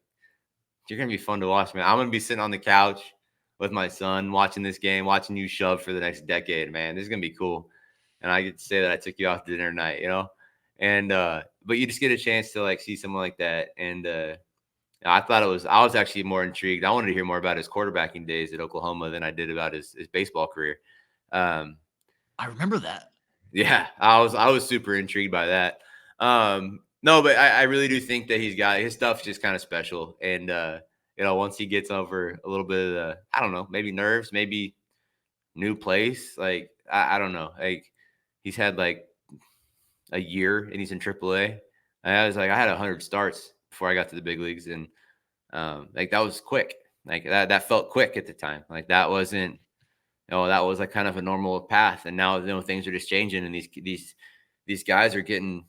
you're gonna be fun to watch, man. I'm gonna be sitting on the couch with my son watching this game, watching you shove for the next decade, man. This is gonna be cool. And I get to say that I took you out to dinner tonight, you know? And but you just get a chance to like see someone like that. And I was actually more intrigued. I wanted to hear more about his quarterbacking days at Oklahoma than I did about his baseball career. Um, I remember that. yeah, I was super intrigued by that. No, but I really do think that he's got his stuff's just kind of special. And once he gets over a little bit of the, I don't know, maybe nerves, maybe new place, like I don't know. Like, he's had like a year and he's in AAA. And I was like, I had 100 starts before I got to the big leagues, and like that was quick. Like that felt quick at the time. Like that wasn't, that was like kind of a normal path. And now things are just changing, and these guys are getting,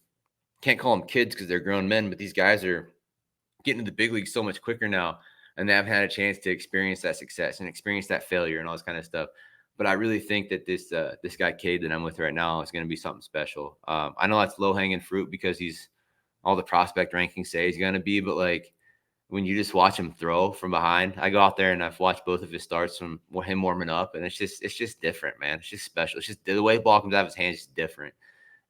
can't call them kids because they're grown men, but these guys are getting to the big leagues so much quicker now, and they haven't had a chance to experience that success and experience that failure and all this kind of stuff. But I really think that this guy Cade that I'm with right now is going to be something special. I know that's low hanging fruit because he's all the prospect rankings say he's going to be, but like when you just watch him throw from behind, I go out there and I've watched both of his starts from him warming up, and it's just different, man. It's just special. It's just the way the ball comes out of his hands is different.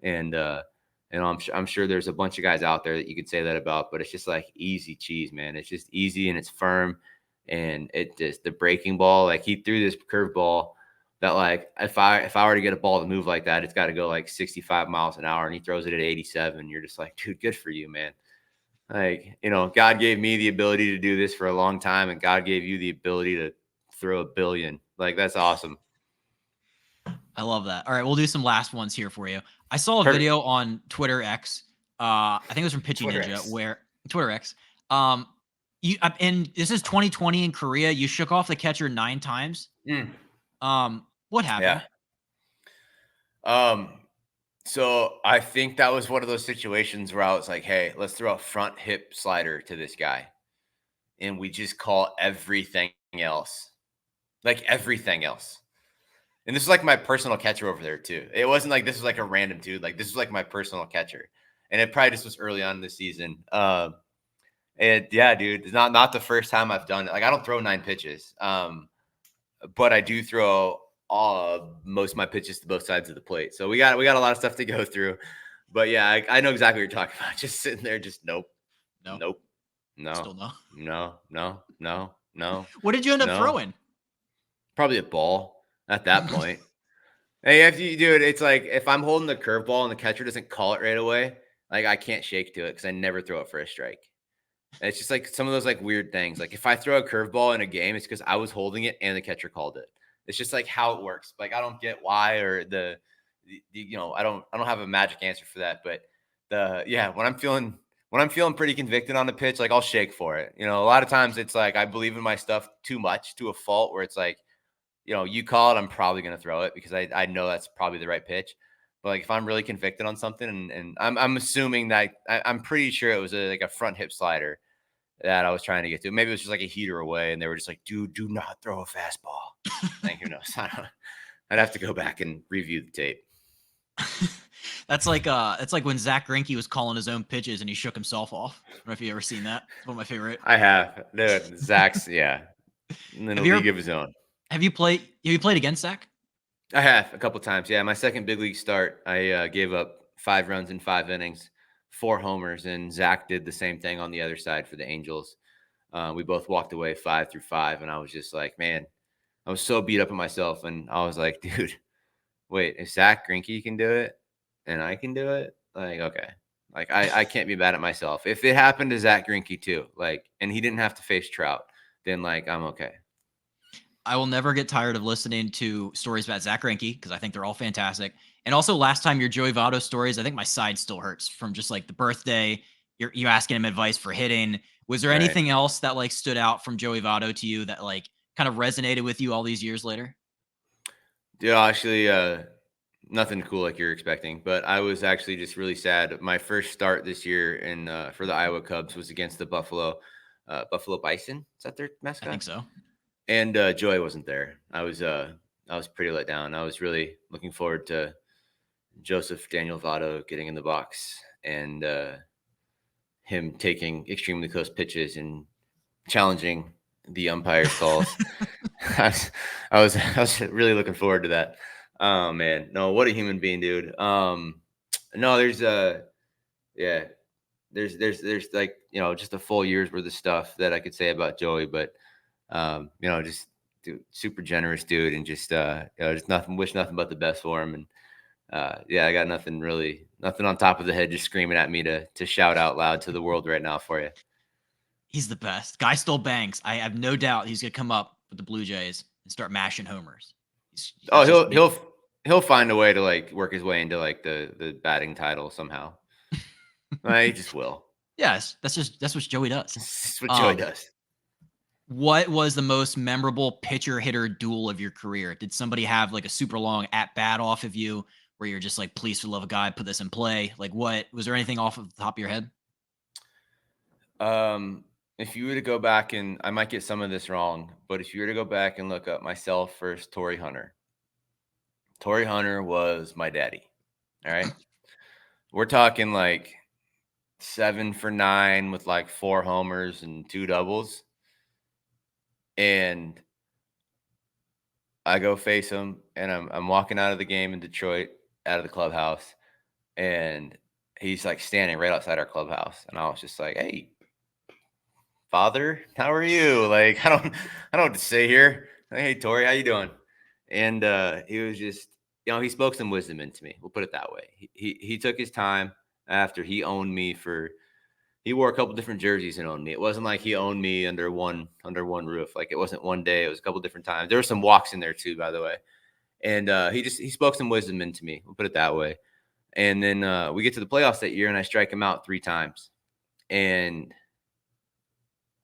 And I'm sure there's a bunch of guys out there that you could say that about, but it's just like easy cheese, man. It's just easy and it's firm, and it just the breaking ball. Like, he threw this curveball that, like, if I were to get a ball to move like that, it's got to go like 65 miles an hour, and he throws it at 87. You're just like, dude, good for you, man. Like, God gave me the ability to do this for a long time, and God gave you the ability to throw a billion. Like, that's awesome. I love that. All right, we'll do some last ones here for you. I saw a Perfect. video on Twitter X. I think it was from Pitching Twitter Ninja, X. where Twitter X. Um, and this is 2020 in Korea. You shook off the catcher 9 times. Mm, What yeah. happened? Um, so I think that was one of those situations where I was like, hey, let's throw a front hip slider to this guy. And we just call everything else. Like everything else. And this is like my personal catcher over there too. It wasn't like this was like a random dude. Like this was like my personal catcher. And it probably just was early on in the season. And yeah, dude, it's not the first time I've done it. Like I don't throw 9 pitches. But I do throw most of my pitches to both sides of the plate. So we got a lot of stuff to go through. But yeah, I know exactly what you're talking about. Just sitting there, just nope, No, nope, no, still no. no, no, no, no, What did you end up no. throwing? Probably a ball at that point. Hey, if you do it, it's like if I'm holding the curveball and the catcher doesn't call it right away, like I can't shake to it because I never throw it for a strike. And it's just like some of those like weird things. Like if I throw a curveball in a game, it's because I was holding it and the catcher called it. It's just like how it works. Like I don't get why or I don't have a magic answer for that. But when I'm feeling pretty convicted on the pitch, like I'll shake for it. A lot of times it's like I believe in my stuff too much to a fault where it's like, you call it, I'm probably gonna throw it because I know that's probably the right pitch. But like if I'm really convicted on something and I'm assuming that I'm pretty sure it was like a front hip slider that I was trying to get to. Maybe it was just like a heater away, and they were just like, "Dude, do not throw a fastball." Like who knows? I'd have to go back and review the tape. That's like when Zach Greinke was calling his own pitches and he shook himself off. I don't know if you ever seen that. It's one of my favorite. I have, dude. Zach's in a Have you league ever of his own. have you played against Zach? I have a couple times. Yeah, my second big league start, I gave up 5 runs in 5 innings, 4 homers, and Zach did the same thing on the other side for the Angels. We both walked away 5-5, and I was just like, man, I was so beat up on myself, and I was like, dude, wait, if Zach Greinke can do it, and I can do it, like, okay, like I can't be mad at myself. If it happened to Zach Greinke too, like, and he didn't have to face Trout, then like I'm okay. I will never get tired of listening to stories about Zach Greinke because I think they're all fantastic. And also, last time your Joey Votto stories, I think my side still hurts from just like the birthday. You asking him advice for hitting. Was there Right. anything else that like stood out from Joey Votto to you that like kind of resonated with you all these years later? Yeah, actually, nothing cool like you're expecting, but I was actually just really sad. My first start this year in for the Iowa Cubs was against the Buffalo Bison. Is that their I think mascot? so. And Joy wasn't there. I was pretty let down. I was really looking forward to Joseph Daniel Votto getting in the box and him taking extremely close pitches and challenging the umpire's calls. I was, I was really looking forward to that. Oh man, no, what a human being, dude. No, yeah, there's like just a full year's worth of stuff that I could say about Joey, but just dude, super generous dude, and just nothing but the best for him, and yeah, I got nothing on top of the head, just screaming at me to shout out loud to the world right now for you. He's the best. Guy still banks. I have no doubt he's gonna come up with the Blue Jays and start mashing homers. Oh, That's just me. he'll find a way to like work his way into like the batting title somehow. He just will. Yes, that's what Joey does. That's what Joey Um, does. what was the most memorable pitcher hitter duel of your career? Did somebody have like a super long at bat off of you where you're just like, please, for the love of God, put this in play? Like, what was there anything off of the top of your head? If you were to go back and I might get some of this wrong, but if you were to go back and look up myself versus Torrey Hunter, Torrey Hunter was my daddy. All right. We're talking like 7 for 9 with like 4 homers and 2 doubles. And I go face him and I'm walking out of the game in Detroit, out of the clubhouse, and he's like standing right outside our clubhouse. And I was just like, hey, father, how are you? Like, I don't know what to say here. Like, hey, Tori, how you doing? And he was just, he spoke some wisdom into me. We'll put it that way. He took his time after he owned me he wore a couple different jerseys and owned me. It wasn't like he owned me under one roof. Like it wasn't one day. It was a couple different times. There were some walks in there too, by the way. And he spoke some wisdom into me. We'll put it that way. And then we get to the playoffs that year, and I strike him out 3 times. And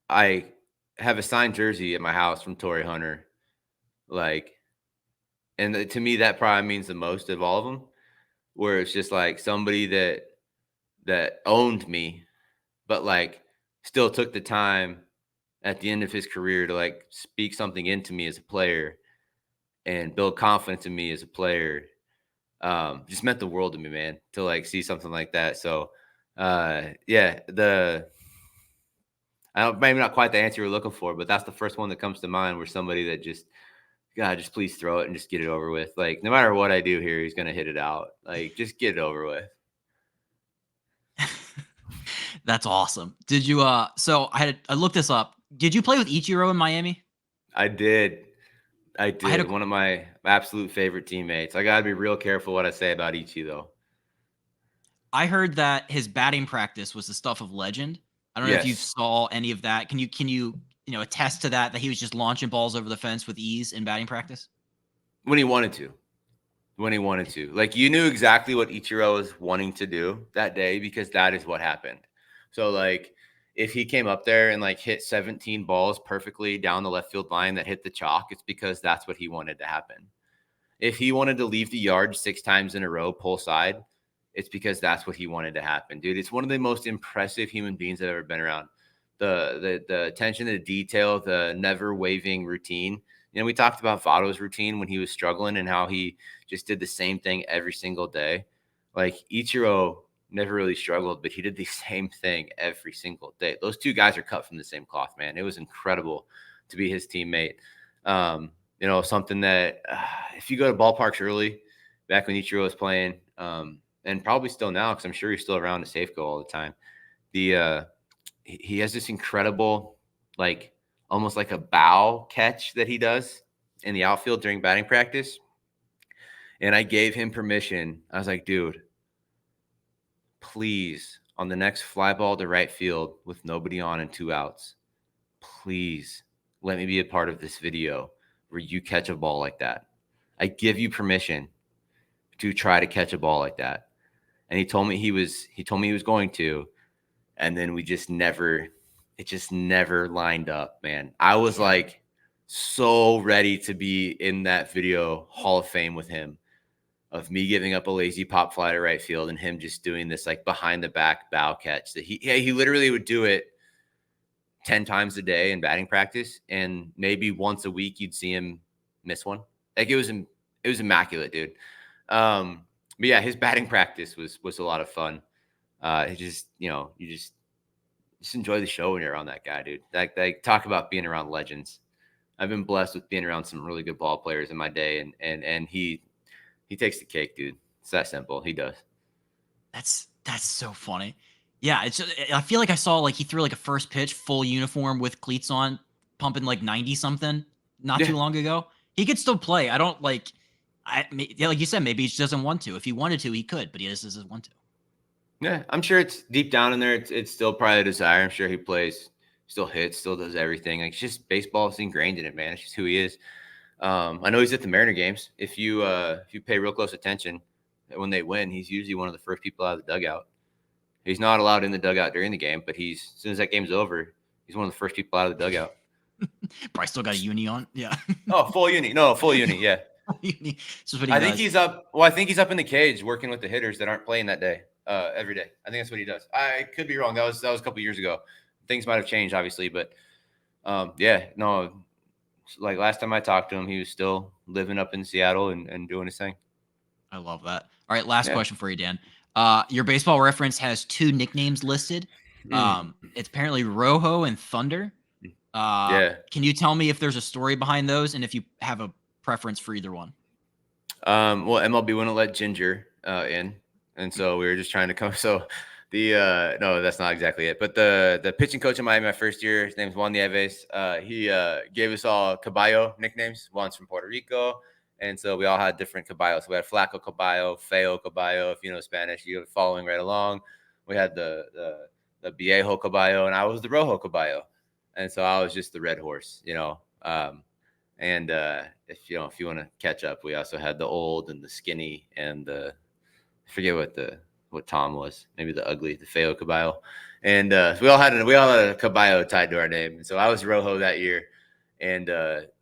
I have a signed jersey at my house from Torrey Hunter. Like, and to me, that probably means the most of all of them, where it's just like somebody that owned me, but like still took the time at the end of his career to like speak something into me as a player and build confidence in me as a player. Just meant the world to me, man, to like see something like that. So yeah, I don't, maybe not quite the answer you're looking for, but that's the first one that comes to mind, where somebody that just, God, just please throw it and just get it over with. Like, no matter what I do here, he's gonna hit it out. Like, just get it over with. That's awesome. Did you so I looked this up. Did you play with Ichiro in Miami? I did. I I had a did. One of my absolute favorite teammates. I gotta be real careful what I say about Ichi though. I heard that his batting practice was the stuff of legend. I don't know if you Yes. saw any of that. Can you attest to that he was just launching balls over the fence with ease in batting practice? When he wanted to. When he wanted to. Like, you knew exactly what Ichiro was wanting to do that day, because that is what happened. So like, if he came up there and like hit 17 balls perfectly down the left field line that hit the chalk, it's because that's what he wanted to happen. If he wanted to leave the yard 6 times in a row, pull side, it's because that's what he wanted to happen, dude. It's one of the most impressive human beings I've ever been around. The attention to detail, the never waving routine. You know, we talked about Vado's routine when he was struggling and how he just did the same thing every single day. Like, Ichiro never really struggled, but he did the same thing every single day. Those two guys are cut from the same cloth, man. It was incredible to be his teammate. Something that if you go to ballparks early, back when Ichiro was playing, and probably still now, because I'm sure he's still around to Safeco all the time. He has this incredible, like, almost like a bow catch that he does in the outfield during batting practice. And I gave him permission. I was like, dude, please, on the next fly ball to right field with nobody on and 2 outs, please let me be a part of this video where you catch a ball like that. I give you permission to try to catch a ball like that. And he told me he was going to, and then it just never lined up, man. I was like so ready to be in that video Hall of Fame with him, of me giving up a lazy pop fly to right field and him just doing this like behind the back bow catch that he literally would do it 10 times a day in batting practice, and maybe once a week you'd see him miss one. Like, it was immaculate, dude. But yeah, his batting practice was a lot of fun. It just, you just enjoy the show when you're around that guy, dude. Like talk about being around legends. I've been blessed with being around some really good ball players in my day, and he takes the cake, dude. It's that simple. He does. That's so funny. Yeah, I feel like I saw he threw like a first pitch full uniform with cleats on, pumping like 90 something not Yeah. too long ago. He could still play. I don't like like you said, maybe he just doesn't want to. If he wanted to, he could, but he just doesn't want to. Yeah, I'm sure it's deep down in there. It's still probably a desire. I'm sure he plays, still hits, still does everything. Like, it's just baseball is ingrained in it, man. It's just who he is. I know he's at the Mariner games. If you pay real close attention, when they win, he's usually one of the first people out of the dugout. He's not allowed in the dugout during the game, but as soon as that game's over, he's one of the first people out of the dugout. Probably still got a uni on. Yeah. Oh, full uni. No, full uni. Yeah. Uni. This is what he I does. think he's up. Well, I think he's up in the cage working with the hitters that aren't playing that day. Every day. I think that's what he does. I could be wrong. That was a couple years ago. Things might have changed, obviously, but yeah, no. Like, last time I talked to him, he was still living up in Seattle and doing his thing. I love that. All right, last Yeah. question for you, Dan. Your Baseball Reference has 2 nicknames listed. It's apparently Rojo and Thunder. Yeah. Can you tell me if there's a story behind those and if you have a preference for either one? Well, MLB wouldn't let Ginger in, and so we were just trying to come. So no, that's not exactly it. But the pitching coach in Miami my first year, his name's Juan Nieves. He gave us all Caballo nicknames. Juan's from Puerto Rico, and so we all had different Caballos. So we had Flaco Caballo, Feo Caballo. If you know Spanish, you're following right along. We had the Viejo Caballo, and I was the Rojo Caballo, and so I was just the red horse, And if you want to catch up, we also had the old and the skinny and the I forget what Tom was, maybe the ugly, the Feo Caballo. And so we all had a Caballo tied to our name. And so I was Rojo that year. And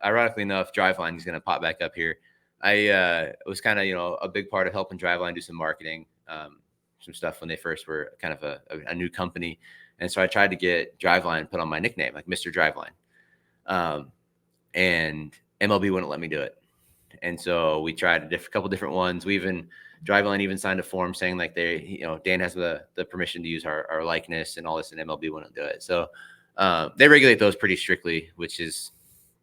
ironically enough, Driveline is going to pop back up here. I was kind of, a big part of helping Driveline do some marketing, some stuff when they first were kind of a new company. And so I tried to get Driveline put on my nickname, like Mr. Driveline. And MLB wouldn't let me do it. And so we tried a couple different ones. Driveline even signed a form saying like Dan has the permission to use our likeness and all this, and MLB wouldn't do it. So they regulate those pretty strictly, which is,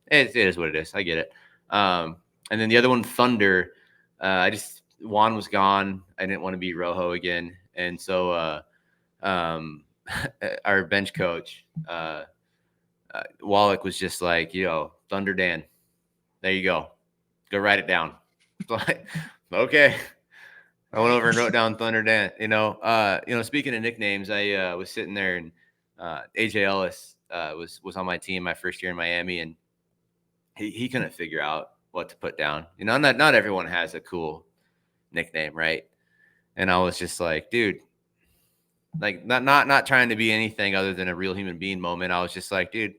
it is what it is. I get it. And then the other one, Thunder, Juan was gone. I didn't want to be Rojo again. And so our bench coach, Wallach was just like, Thunder Dan, there you go write it down. Okay. I went over and wrote down Thunder Dan. Speaking of nicknames, I was sitting there and AJ Ellis was on my team my first year in Miami, and he couldn't figure out what to put down. Not everyone has a cool nickname, right? And I was just like, dude, like not trying to be anything other than a real human being moment. I was just like, dude,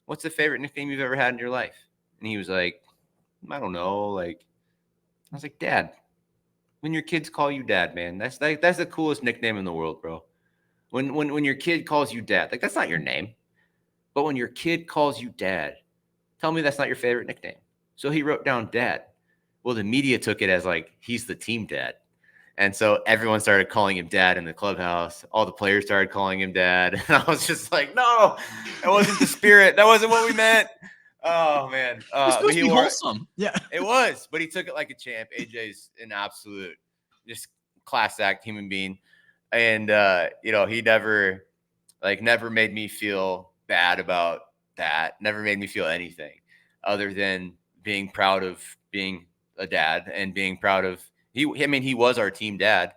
what's the favorite nickname you've ever had in your life? And he was like, I don't know. Like, I was like, Dad. When your kids call you Dad, man, that's the coolest nickname in the world, bro. When your kid calls you Dad, like that's not your name, but when your kid calls you Dad, tell me that's not your favorite nickname. So he wrote down Dad. Well, the media took it as like he's the team dad, and so everyone started calling him Dad in the clubhouse. All the players started calling him Dad, and I was just like, no, that wasn't the spirit. That wasn't what we meant. Oh man, it's supposed to be wholesome. Yeah, it was, but he took it like a champ. AJ's an absolute, just class act human being, and he never made me feel bad about that. Never made me feel anything other than being proud of being a dad and being proud of he was our team dad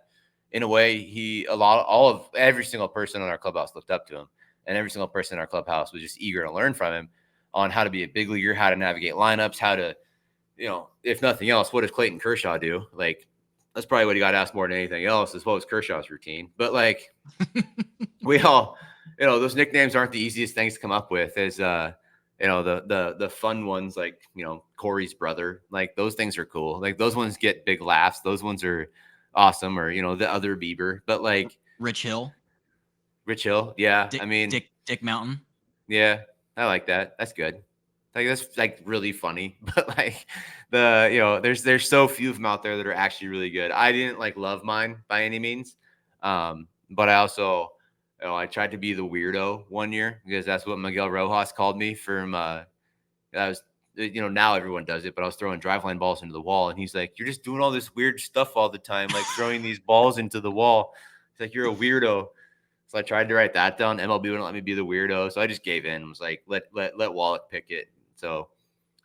in a way. Every single person in our clubhouse looked up to him, and every single person in our clubhouse was just eager to learn from him on how to be a big leaguer, how to navigate lineups, how to, if nothing else, what does Clayton Kershaw do? Like, that's probably what he got asked more than anything else, is what was Kershaw's routine. But like, we all, those nicknames aren't the easiest things to come up with. As the fun ones, like Corey's brother, like those things are cool. Like those ones get big laughs. Those ones are awesome. Or the other Bieber, but like Rich Hill, yeah. Dick Mountain, yeah. I like that. That's good. Like that's like really funny, but like there's so few of them out there that are actually really good. I didn't like love mine by any means, but I also I tried to be the weirdo one year because that's what Miguel Rojas called me from. I was now everyone does it, but I was throwing driveline balls into the wall, and he's like, "You're just doing all this weird stuff all the time, like throwing these balls into the wall." It's like, "You're a weirdo." So I tried to write that down. MLB wouldn't let me be the weirdo. So I just gave in. I was like, let Wallach pick it. So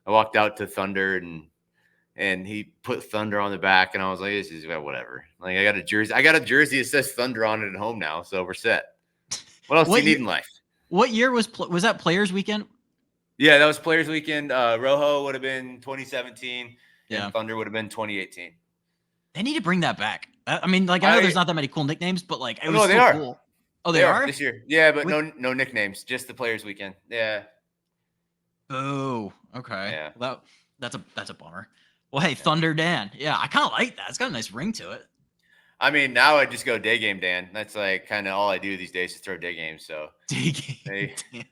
I walked out to Thunder and he put Thunder on the back. And I was like, this is whatever. Like I got a jersey that says Thunder on it at home now. So we're set. What else do you need in life? What year was that Players Weekend? Yeah, that was Players Weekend. Rojo would have been 2017 and Thunder would have been 2018. They need to bring that back. I mean, like, I know there's not that many cool nicknames, but like, it was still cool. Oh, they are this year. Yeah, but no nicknames, just the Players Weekend. Yeah. Oh, okay. Yeah. Well, that's a bummer. Well, hey, Thunder Dan. Yeah, I kind of like that. It's got a nice ring to it. I mean, now I just go day game Dan. That's like kind of all I do these days is throw day games. So day game Dan.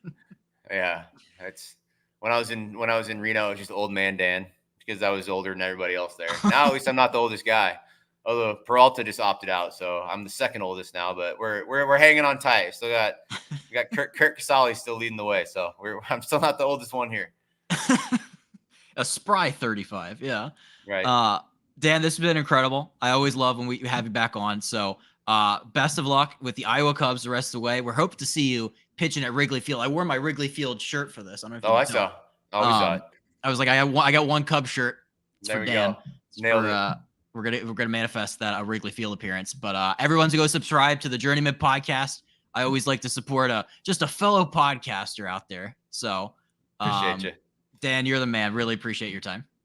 Yeah, that's when I was in Reno. It was just old man Dan because I was older than everybody else there. Now at least I'm not the oldest guy. Although Peralta just opted out, so I'm the second oldest now. But we're hanging on tight. Still got we got Kurt Casale still leading the way. So I'm still not the oldest one here. A spry 35, yeah. Right. Dan, this has been incredible. I always love when we have you back on. So best of luck with the Iowa Cubs the rest of the way. We're hoping to see you pitching at Wrigley Field. I wore my Wrigley Field shirt for this. I don't know if you saw. Oh, we saw it. I was like, I got one Cub shirt. It's there for we Dan. Go. Nailed it. We're gonna manifest that Wrigley Field appearance. But everyone's go subscribe to the Journeyman podcast. I always like to support just a fellow podcaster out there. So appreciate you. Dan, you're the man. Really appreciate your time.